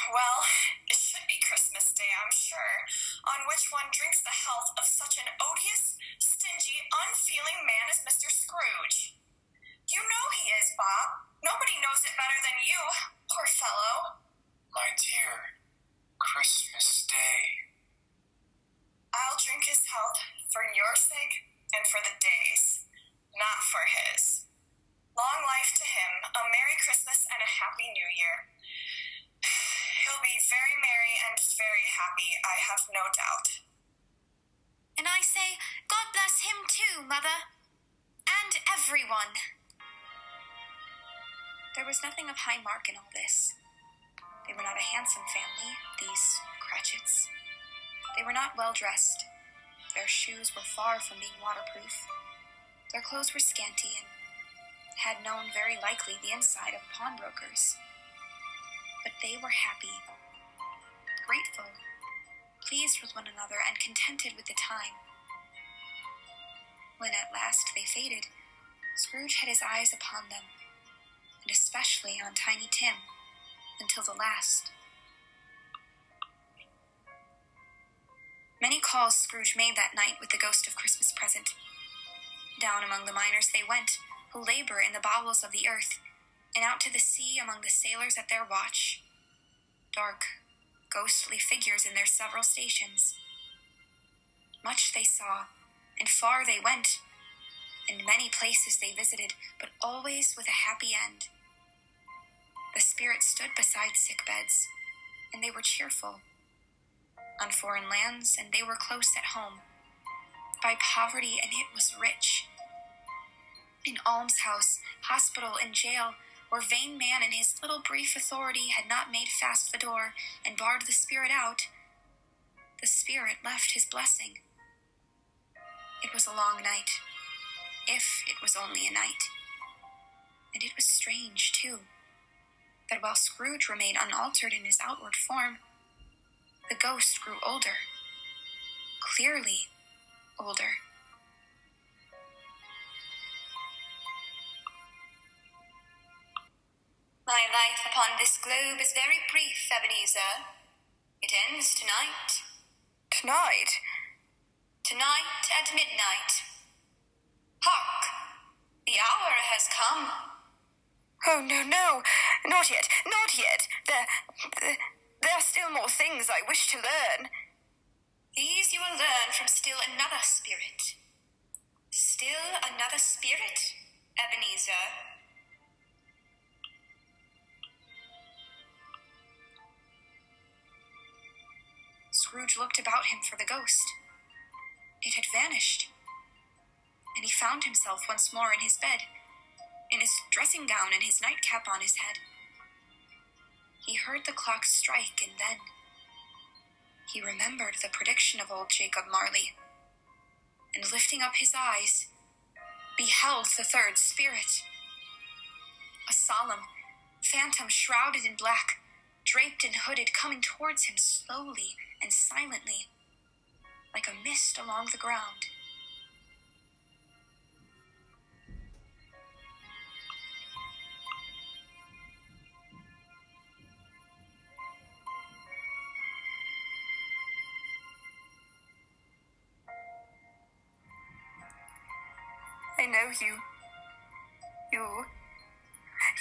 Well, it should be Christmas Day, I'm sure, on which one drinks the health of such an odious, stingy, unfeeling man as Mr. Scrooge. You know he is, Bob. Nobody knows it better than you, poor fellow. My dear, Christmas Day. I'll drink his health for your sake and for the day's, not for his. Long life to him, a Merry Christmas and a Happy New Year. He'll be very merry and very happy, I have no doubt. And I say, God bless him too, Mother. And everyone. There was nothing of high mark in all this. They were not a handsome family, these Cratchits. They were not well dressed. Their shoes were far from being waterproof. Their clothes were scanty and had known very likely the inside of pawnbrokers. But they were happy, grateful, pleased with one another, and contented with the time. When at last they faded, Scrooge had his eyes upon them, and especially on Tiny Tim, until the last. Many calls Scrooge made that night with the ghost of Christmas present. Down among the miners they went, who labor in the bowels of the earth, and out to the sea among the sailors at their watch. Dark, ghostly figures in their several stations. Much they saw, and far they went, and many places they visited, but always with a happy end. The spirits stood beside sick beds, and they were cheerful. On foreign lands, and they were close at home. By poverty, and it was rich. In almshouse, hospital, and jail, where vain man in his little brief authority had not made fast the door and barred the spirit out, the spirit left his blessing. It was a long night, if it was only a night. And it was strange, too, that while Scrooge remained unaltered in his outward form, the ghost grew older, clearly older. My life upon this globe is very brief, Ebenezer. It ends tonight. Tonight? Tonight at midnight. Hark! The hour has come. Oh, no, not yet. There are still more things I wish to learn. These you will learn from still another spirit. Still another spirit, Ebenezer. Scrooge looked about him for the ghost. It had vanished, and he found himself once more in his bed, in his dressing gown and his nightcap on his head. He heard the clock strike, and then he remembered the prediction of old Jacob Marley, and lifting up his eyes, beheld the third spirit. A solemn phantom shrouded in black, draped and hooded, coming towards him slowly and silently, like a mist along the ground. I know you.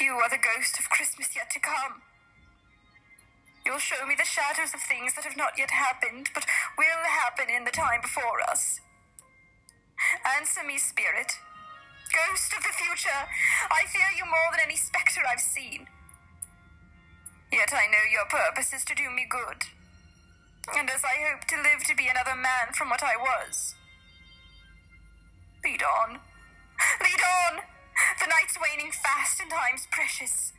You are the ghost of Christmas yet to come. You'll show me the shadows of things that have not yet happened, but will happen in the time before us. Answer me, spirit. Ghost of the future, I fear you more than any spectre I've seen. Yet I know your purpose is to do me good, and as I hope to live to be another man from what I was. Lead on. Lead on! The night's waning fast and time's precious.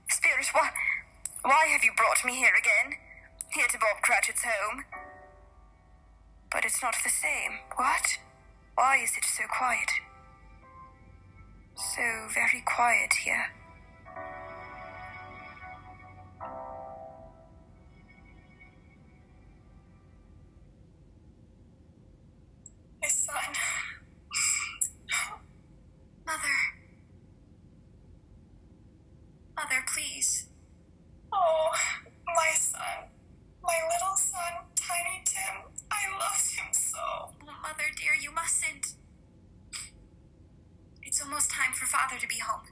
Spirit, why have you brought me here again? Here to Bob Cratchit's home? But it's not the same. What? Why is it so quiet? So very quiet here. My son. Mother, please. Oh, my son. My little son, Tiny Tim. I loved him so. Oh, Mother, dear, you mustn't. It's almost time for Father to be home.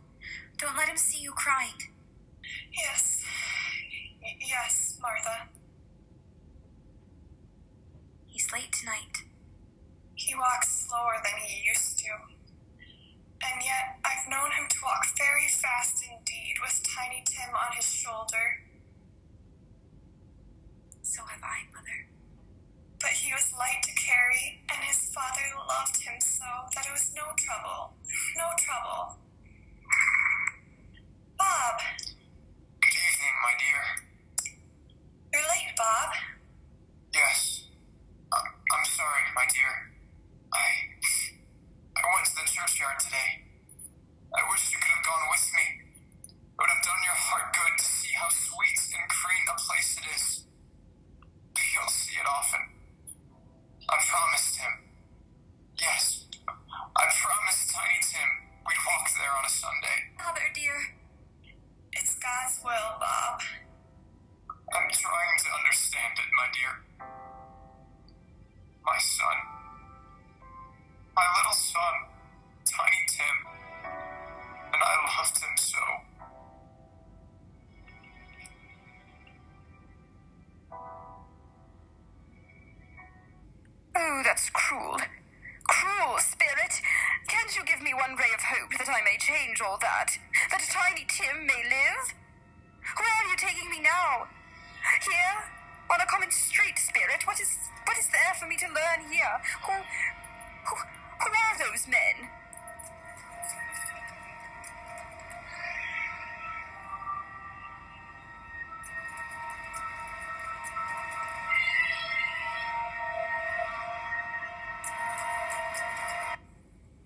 Don't let him see you crying. Yes. Yes, Martha. He's late tonight. He walks slower than he used to. And yet, I've known him to walk very fast indeed with Tiny Tim on his shoulder. So have I, Mother. But he was light to carry, and his father loved him so that it was no trouble. No trouble. Bob. Good evening, my dear. You're late, Bob. Yes. I'm sorry, my dear. I went to the churchyard today. I wish you could have gone with me. It would have done your heart good to see how sweet and green a place it is. You'll see it often. I promised him. Yes, I promised Tiny Tim we'd walk there on a Sunday. Mother, dear. It's God's will, Bob. I'm trying to understand it, my dear. My son. My little son, Tiny Tim. And I loved him so. Oh, that's cruel. Cruel, Spirit. Can't you give me one ray of hope that I may change all that? That Tiny Tim may live? Where are you taking me now? Here? On a common street, Spirit? What is there for me to learn here? Who are those men?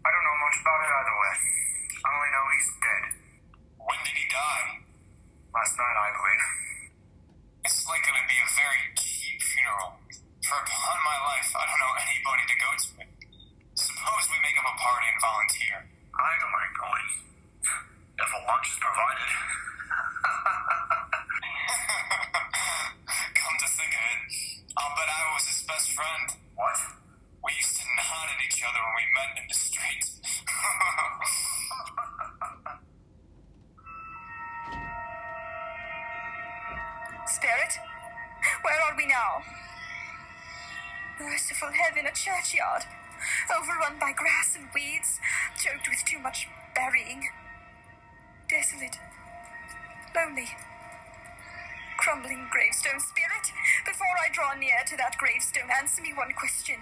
I don't know much about it either way. I only know he's dead. When did he die? Last night, I believe. It's likely to be a very cheap funeral. upon my life, I don't know anybody to go to. Suppose we make up a party and volunteer. I don't mind going. If a lunch is provided. Come to think of it, I'll bet I was his best friend. What? We used to nod at each other when we met in the street. Spirit, where are we now? Merciful heaven, a churchyard, overrun by grass and weeds, choked with too much burying. Desolate, lonely, crumbling gravestone. Spirit, before I draw near to that gravestone, answer me one question.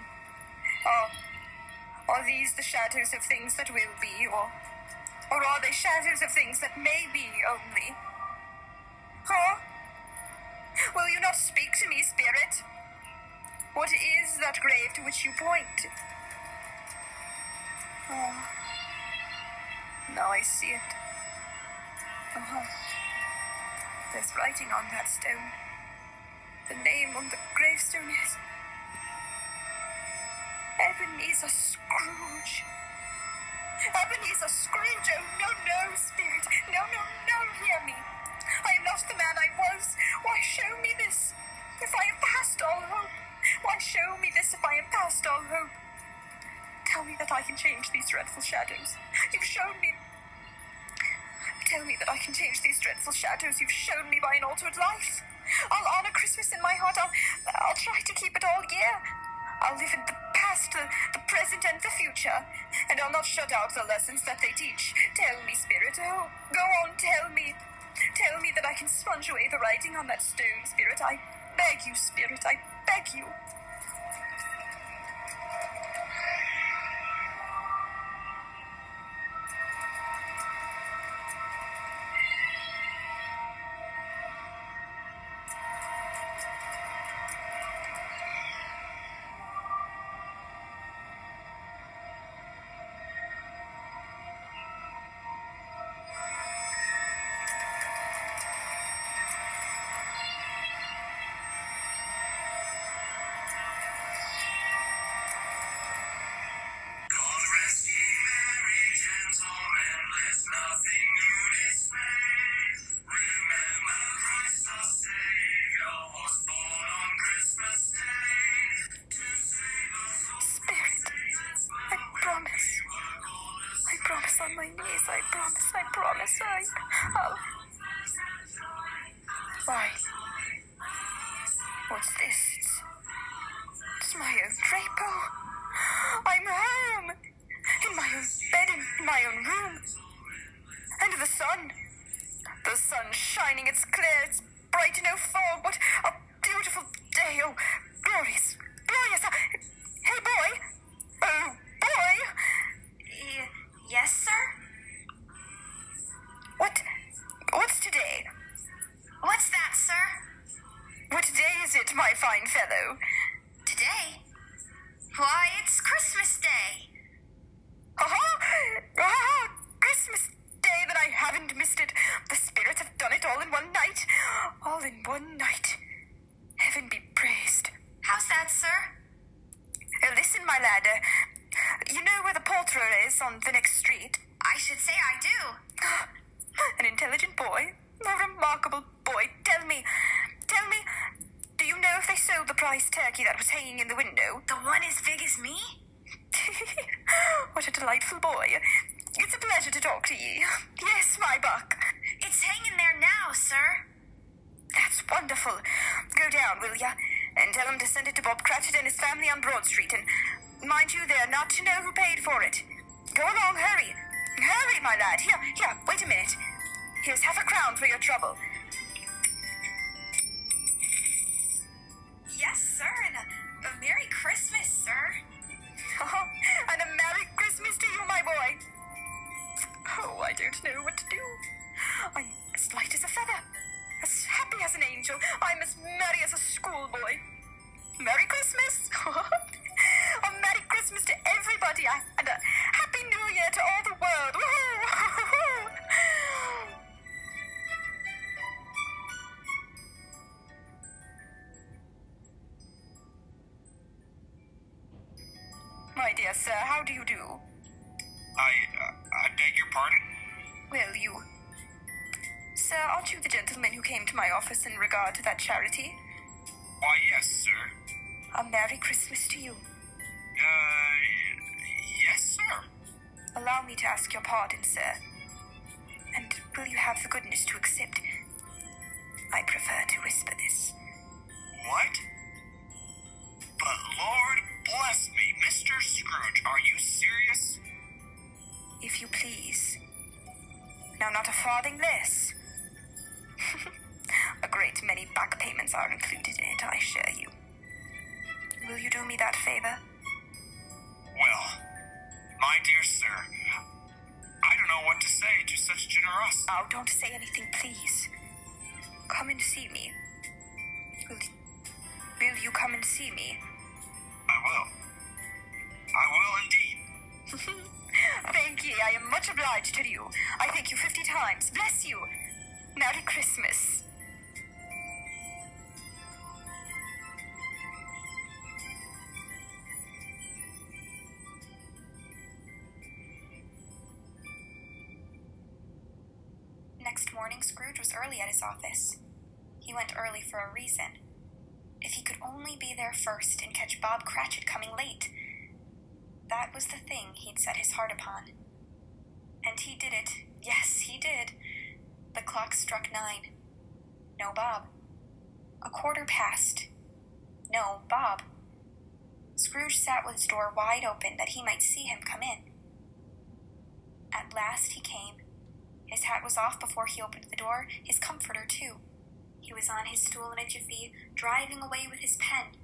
Are these the shadows of things that will be, or are they shadows of things that may be only? Will you not speak to me, Spirit? What is that grave to which you point? Now I see it. There's writing on that stone. The name on the gravestone is Ebenezer Scrooge. Ebenezer Scrooge! Oh, no, Spirit. No, hear me. I am not the man I was. Why show me this, if I am past all hope? Why show me this, if I am past all hope? Tell me that I can change these dreadful shadows. You've shown me. Tell me that I can change these dreadful shadows you've shown me by an altered life. I'll honor Christmas in my heart. I'll try to keep it all year. I'll live in the past, the present, and the future, and I'll not shut out the lessons that they teach. Tell me, Spirit. Oh, go on, tell me. Tell me that I can sponge away the writing on that stone, Spirit. I beg you, Spirit. I beg you. Why? What's this? It's my own drapeau. I'm home! In my own bed, in my own room. And the sun shining, it's clear, it's bright, no fall. What a beautiful day. Oh, glorious, glorious. Hey, boy. Oh, boy. Yes, sir? What's today? What's that, sir? What day is it, my fine fellow? Today? Why, it's Christmas Day. Christmas Day, that I haven't missed it. The spirits have done it all in one night. All in one night. Heaven be praised. How's that, sir? Listen, my lad. You know where the poulterer is on the next street? I should say I do. An intelligent boy. A remarkable boy. Tell me, do you know if they sold the prize turkey that was hanging in the window? The one as big as me? What a delightful boy. It's a pleasure to talk to ye. Yes, my buck. It's hanging there now, sir. That's wonderful. Go down, will ya? And tell him to send it to Bob Cratchit and his family on Broad Street. And mind you, they're not to know who paid for it. Go along, hurry. Hurry, my lad. Here, wait a minute. Here's £50 for your trouble. Yes, sir, and a Merry Christmas, sir. Oh, and a Merry Christmas to you, my boy. Oh, I don't know what to do. I'm as light as a feather, as happy as an angel. I'm as merry as a schoolboy. Merry Christmas. A Merry Christmas to everybody, and a Happy New Year to all the world. Woohoo! my dear sir. How do you do? I beg your pardon? Well, you... Sir, aren't you the gentleman who came to my office in regard to that charity? Why, yes, sir. A Merry Christmas to you. Yes, sir. Allow me to ask your pardon, sir. And will you have the goodness to accept? I prefer to whisper this. What? But Lord bless me, Mr. Scrooge, are you serious? If you please. Now, not a farthing less. A great many back payments are included in it, I assure you. Will you do me that favor? Well, my dear sir, I don't know what to say to such generosity. Oh, don't say anything, please. Come and see me. Will you come and see me? I will indeed. Thank ye, I am much obliged to you. I thank you 50 times. Bless you. Merry Christmas. Next morning, Scrooge was early at his office. He went early for a reason. If he could only be there first and catch Bob Cratchit coming late. That was the thing he'd set his heart upon. And he did it. Yes, he did. The clock struck 9. No Bob. 1:15. No Bob. Scrooge sat with his door wide open that he might see him come in. At last he came. His hat was off before he opened the door, his comforter too. He was on his stool in a jiffy, driving away with his pen,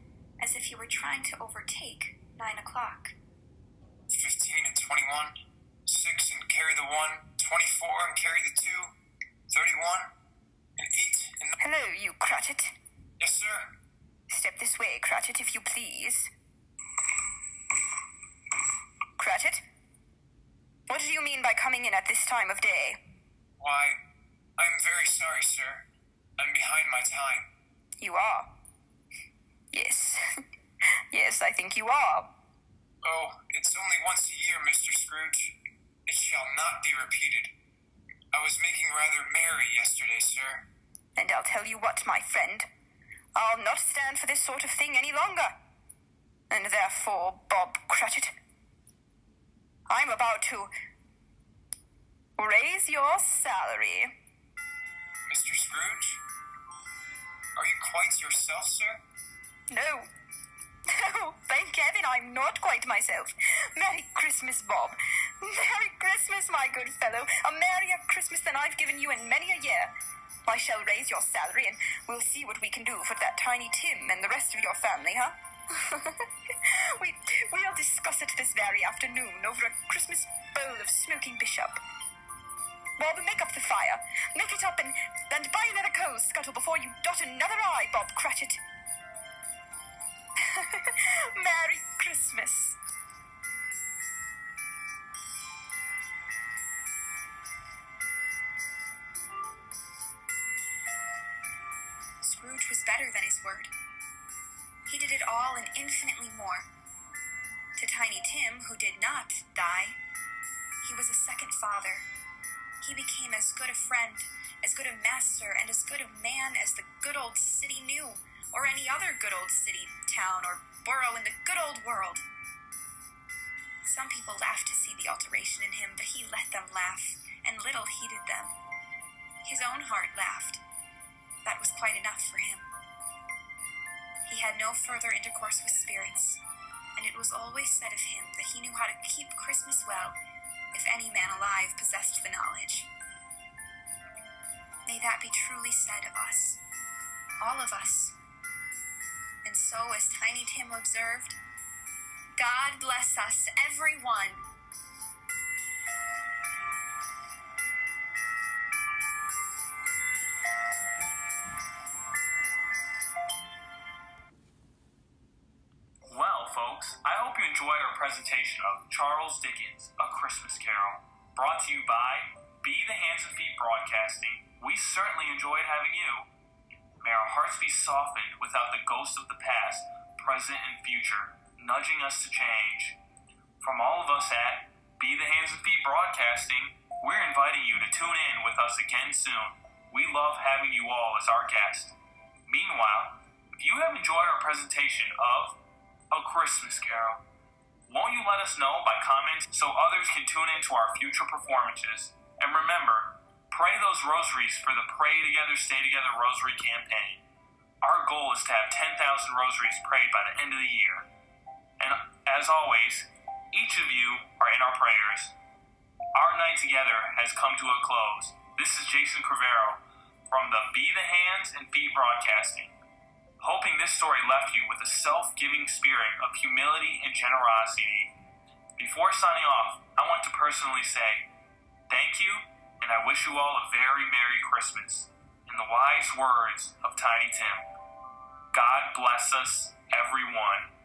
as if he were trying to overtake 9 o'clock. 15 and 21, 6 and carry the 1, 24 and carry the 2, 31 and 8 and... Hello, you Cratchit. Yes, sir. Step this way, Cratchit, if you please. Cratchit? What do you mean by coming in at this time of day? Why, I'm very sorry, sir. I'm behind my time. You are? Yes. Yes, I think you are. Oh, it's only once a year, Mr. Scrooge. It shall not be repeated. I was making rather merry yesterday, sir. And I'll tell you what, my friend. I'll not stand for this sort of thing any longer. And therefore, Bob Cratchit, I'm about to raise your salary. Mr. Scrooge? Are you quite yourself, sir? No. No, thank heaven I'm not quite myself. Merry Christmas, Bob. Merry Christmas, my good fellow. A merrier Christmas than I've given you in many a year. I shall raise your salary, and we'll see what we can do for that tiny Tim and the rest of your family, huh? We'll discuss it this very afternoon over a Christmas bowl of smoking bishop. Bob, make up the fire. Make it up and buy another coal scuttle before you dot another I, Bob Cratchit. Merry Christmas. Scrooge was better than his word. He did it all and infinitely more. To Tiny Tim, who did not die, he was a second father. He became as good a friend, as good a master, and as good a man as the good old city knew, or any other good old city, town, or borough in the good old world. Some people laughed to see the alteration in him, but he let them laugh, and little heeded them. His own heart laughed. That was quite enough for him. He had no further intercourse with spirits, and it was always said of him that he knew how to keep Christmas well, if any man alive possessed the knowledge. May that be truly said of us, all of us. And so, as Tiny Tim observed, God bless us, every one. Well, folks, I hope you enjoyed our presentation of Charles Dickens' A Christmas Carol, brought to you by Be the Hands and Feet Broadcasting. We certainly enjoyed having you. May our hearts be softened without the ghost of the past, present and future, nudging us to change. From all of us at Be the Hands and Feet Broadcasting, we're inviting you to tune in with us again soon. We love having you all as our guest. Meanwhile, if you have enjoyed our presentation of A Christmas Carol, won't you let us know by comments so others can tune in to our future performances? And remember, pray those rosaries for the Pray Together, Stay Together Rosary campaign. Our goal is to have 10,000 rosaries prayed by the end of the year. And as always, each of you are in our prayers. Our night together has come to a close. This is Jason Craveiro from the Be the Hands and Feet Broadcasting. Hoping this story left you with a self-giving spirit of humility and generosity. Before signing off, I want to personally say thank you, and I wish you all a very Merry Christmas. In the wise words of Tiny Tim, God bless us, everyone.